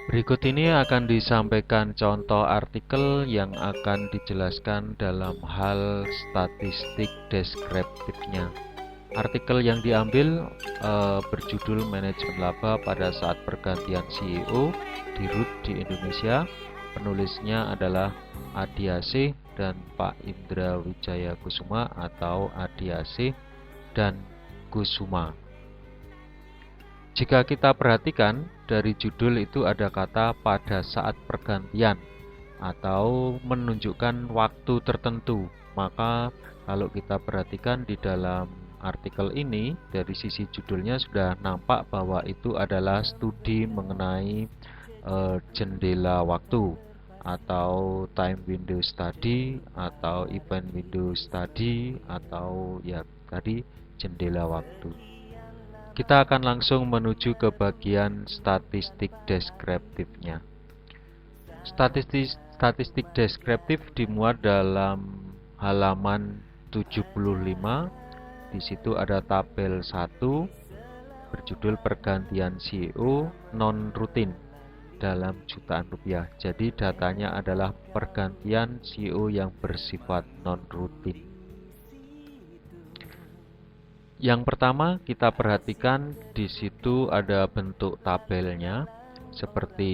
Berikut ini akan disampaikan contoh artikel yang akan dijelaskan dalam hal statistik deskriptifnya. Artikel yang diambil berjudul Manajemen Laba pada saat pergantian CEO di RUT di Indonesia. Penulisnya adalah Adiasih dan Pak Indra Wijaya Kusuma atau Adiasih dan Kusuma. Jika kita perhatikan, dari judul itu ada kata pada saat pergantian atau menunjukkan waktu tertentu. Maka kalau kita perhatikan di dalam artikel ini, dari sisi judulnya sudah nampak bahwa itu adalah studi mengenai jendela waktu atau time window study atau event window study atau ya tadi jendela waktu. Kita akan langsung menuju ke bagian statistik deskriptifnya. Statistik deskriptif dimuat dalam halaman 75. Di situ ada tabel 1 berjudul pergantian CEO non rutin dalam jutaan rupiah. Jadi datanya adalah pergantian CEO yang bersifat non rutin. Yang pertama kita perhatikan di situ ada bentuk tabelnya. Seperti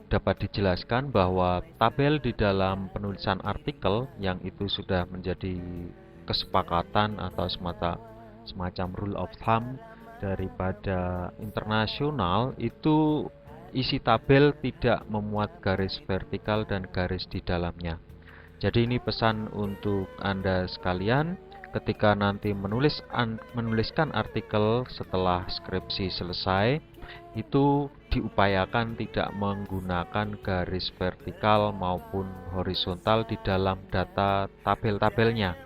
dapat dijelaskan bahwa tabel di dalam penulisan artikel yang itu sudah menjadi kesepakatan atau semacam rule of thumb daripada internasional, itu isi tabel tidak memuat garis vertikal dan garis di dalamnya. Jadi ini pesan untuk Anda sekalian. Ketika nanti menuliskan artikel setelah skripsi selesai, itu diupayakan tidak menggunakan garis vertikal maupun horizontal di dalam data tabel-tabelnya.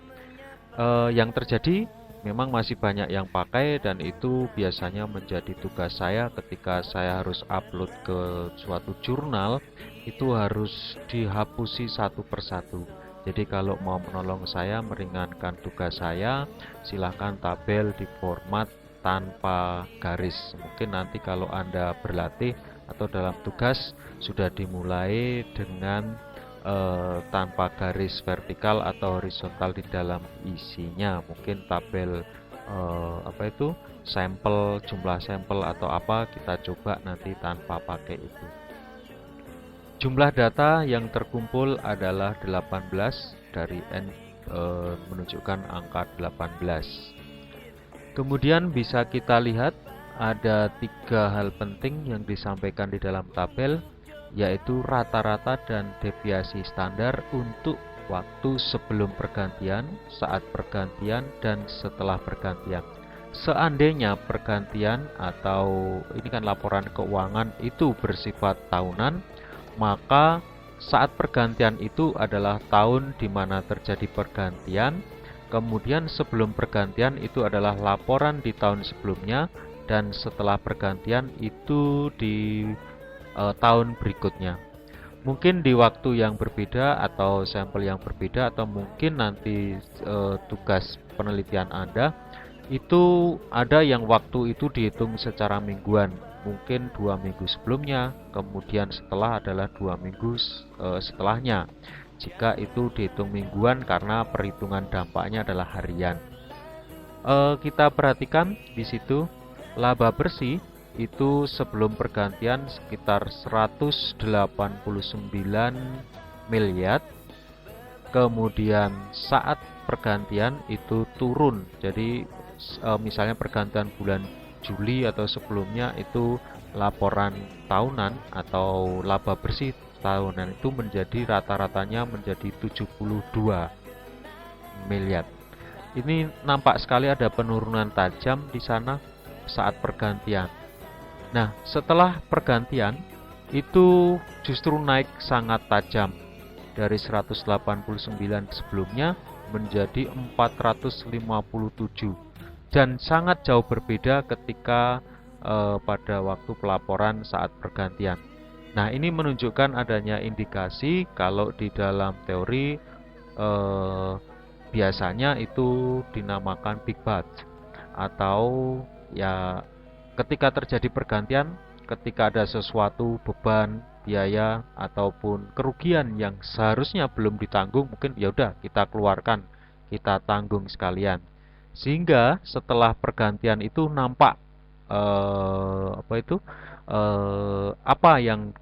Yang terjadi memang masih banyak yang pakai, dan itu biasanya menjadi tugas saya ketika saya harus upload ke suatu jurnal, itu harus dihapusi satu persatu. Jadi kalau mau menolong saya meringankan tugas saya, silahkan tabel diformat tanpa garis. Mungkin nanti kalau Anda berlatih atau dalam tugas sudah dimulai dengan tanpa garis vertikal atau horizontal di dalam isinya. Mungkin tabel sampel, jumlah sampel atau apa, kita coba nanti tanpa pakai itu. Jumlah data yang terkumpul adalah 18, dari N menunjukkan angka 18. Kemudian bisa kita lihat ada 3 hal penting yang disampaikan di dalam tabel, yaitu rata-rata dan deviasi standar untuk waktu sebelum pergantian, saat pergantian, dan setelah pergantian. Seandainya pergantian atau ini kan laporan keuangan itu bersifat tahunan, maka saat pergantian itu adalah tahun di mana terjadi pergantian. Kemudian sebelum pergantian itu adalah laporan di tahun sebelumnya, dan setelah pergantian itu di tahun berikutnya. Mungkin di waktu yang berbeda atau sampel yang berbeda, atau mungkin nanti tugas penelitian Anda itu ada yang waktu itu dihitung secara mingguan. Mungkin 2 minggu sebelumnya, kemudian setelah adalah 2 minggu setelahnya. Jika itu dihitung mingguan karena perhitungan dampaknya adalah harian. Kita perhatikan di situ laba bersih itu sebelum pergantian sekitar 189 miliar. Kemudian saat pergantian itu turun. Jadi misalnya pergantian bulan Juli atau sebelumnya itu laporan tahunan atau laba bersih tahunan itu menjadi rata-ratanya menjadi 72 miliar. Ini nampak sekali ada penurunan tajam di sana saat pergantian. Nah, setelah pergantian itu justru naik sangat tajam dari 189 sebelumnya menjadi 457. Dan sangat jauh berbeda ketika pada waktu pelaporan saat pergantian. Nah, ini menunjukkan adanya indikasi kalau di dalam teori biasanya itu dinamakan big batch, atau ya ketika terjadi pergantian ketika ada sesuatu beban, biaya ataupun kerugian yang seharusnya belum ditanggung, mungkin ya udah kita keluarkan, kita tanggung sekalian. Sehingga setelah pergantian itu nampak apa yang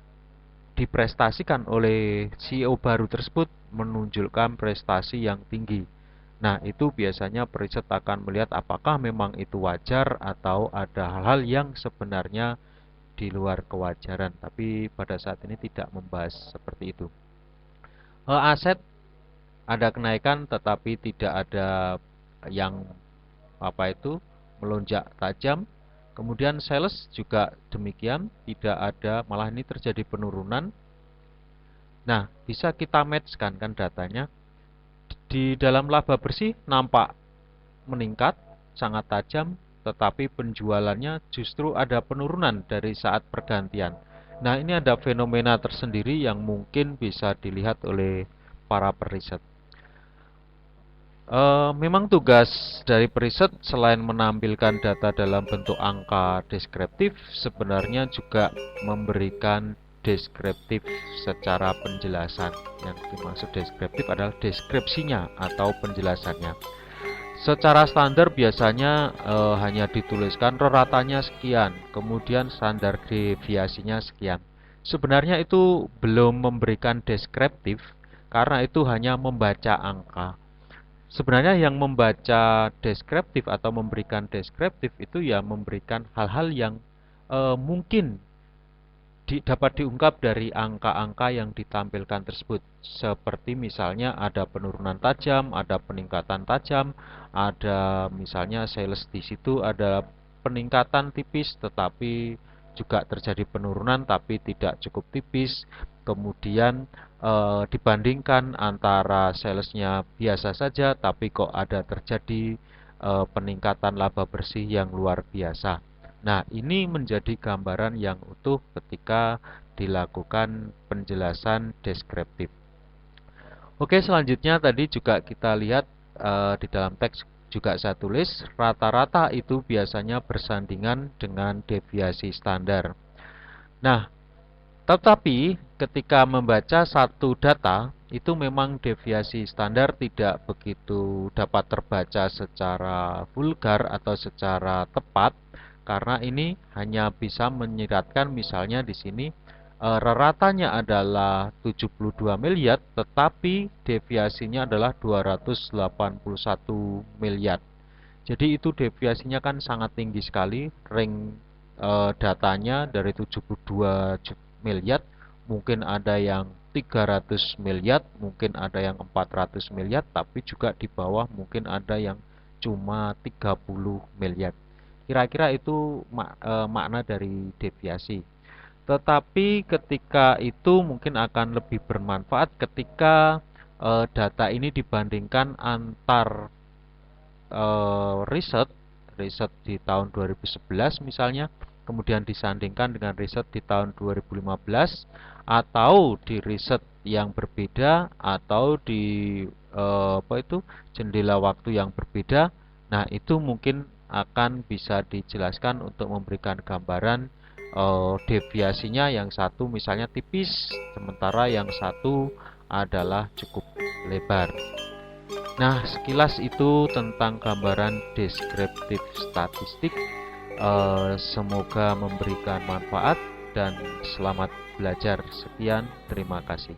diprestasikan oleh CEO baru tersebut menunjukkan prestasi yang tinggi. Nah, itu biasanya periset akan melihat apakah memang itu wajar atau ada hal-hal yang sebenarnya di luar kewajaran. Tapi pada saat ini tidak membahas seperti itu. Aset ada kenaikan tetapi tidak ada yang melonjak tajam. Kemudian sales juga demikian, tidak ada, malah ini terjadi penurunan. Nah, bisa kita matchkan kan datanya. Di dalam laba bersih nampak meningkat sangat tajam, tetapi penjualannya justru ada penurunan dari saat pergantian. Nah, ini ada fenomena tersendiri yang mungkin bisa dilihat oleh para periset. Memang tugas dari periset selain menampilkan data dalam bentuk angka deskriptif, sebenarnya juga memberikan deskriptif secara penjelasan. Yang dimaksud deskriptif adalah deskripsinya atau penjelasannya. Secara standar biasanya hanya dituliskan ratanya sekian, kemudian standar deviasinya sekian. Sebenarnya itu belum memberikan deskriptif karena itu hanya membaca angka. Sebenarnya yang membaca deskriptif atau memberikan deskriptif itu ya memberikan hal-hal yang mungkin dapat diungkap dari angka-angka yang ditampilkan tersebut. Seperti misalnya ada penurunan tajam, ada peningkatan tajam, ada misalnya sales di situ ada peningkatan tipis tetapi juga terjadi penurunan tapi tidak cukup tipis. Kemudian dibandingkan antara salesnya biasa saja tapi kok ada terjadi peningkatan laba bersih yang luar biasa. Nah, ini menjadi gambaran yang utuh ketika dilakukan penjelasan deskriptif. Oke, selanjutnya tadi juga kita lihat di dalam teks juga saya tulis rata-rata itu biasanya bersandingan dengan deviasi standar. Nah, tetapi ketika membaca satu data, itu memang deviasi standar tidak begitu dapat terbaca secara vulgar atau secara tepat, karena ini hanya bisa menyiratkan misalnya di sini ratanya adalah 72 miliar, tetapi deviasinya adalah 281 miliar. Jadi itu deviasinya kan sangat tinggi sekali, range datanya dari 72 miliar, mungkin ada yang 300 miliar, mungkin ada yang 400 miliar, tapi juga di bawah mungkin ada yang cuma 30 miliar. Kira-kira itu makna dari deviasi. Tetapi ketika itu mungkin akan lebih bermanfaat ketika data ini dibandingkan antar riset di tahun 2011 misalnya, kemudian disandingkan dengan riset di tahun 2015 atau di riset yang berbeda atau di jendela waktu yang berbeda. Nah, itu mungkin akan bisa dijelaskan untuk memberikan gambaran deviasinya, yang satu misalnya tipis sementara yang satu adalah cukup lebar. Nah, sekilas itu tentang gambaran deskriptif statistik. Semoga memberikan manfaat dan selamat belajar. Sekian, terima kasih.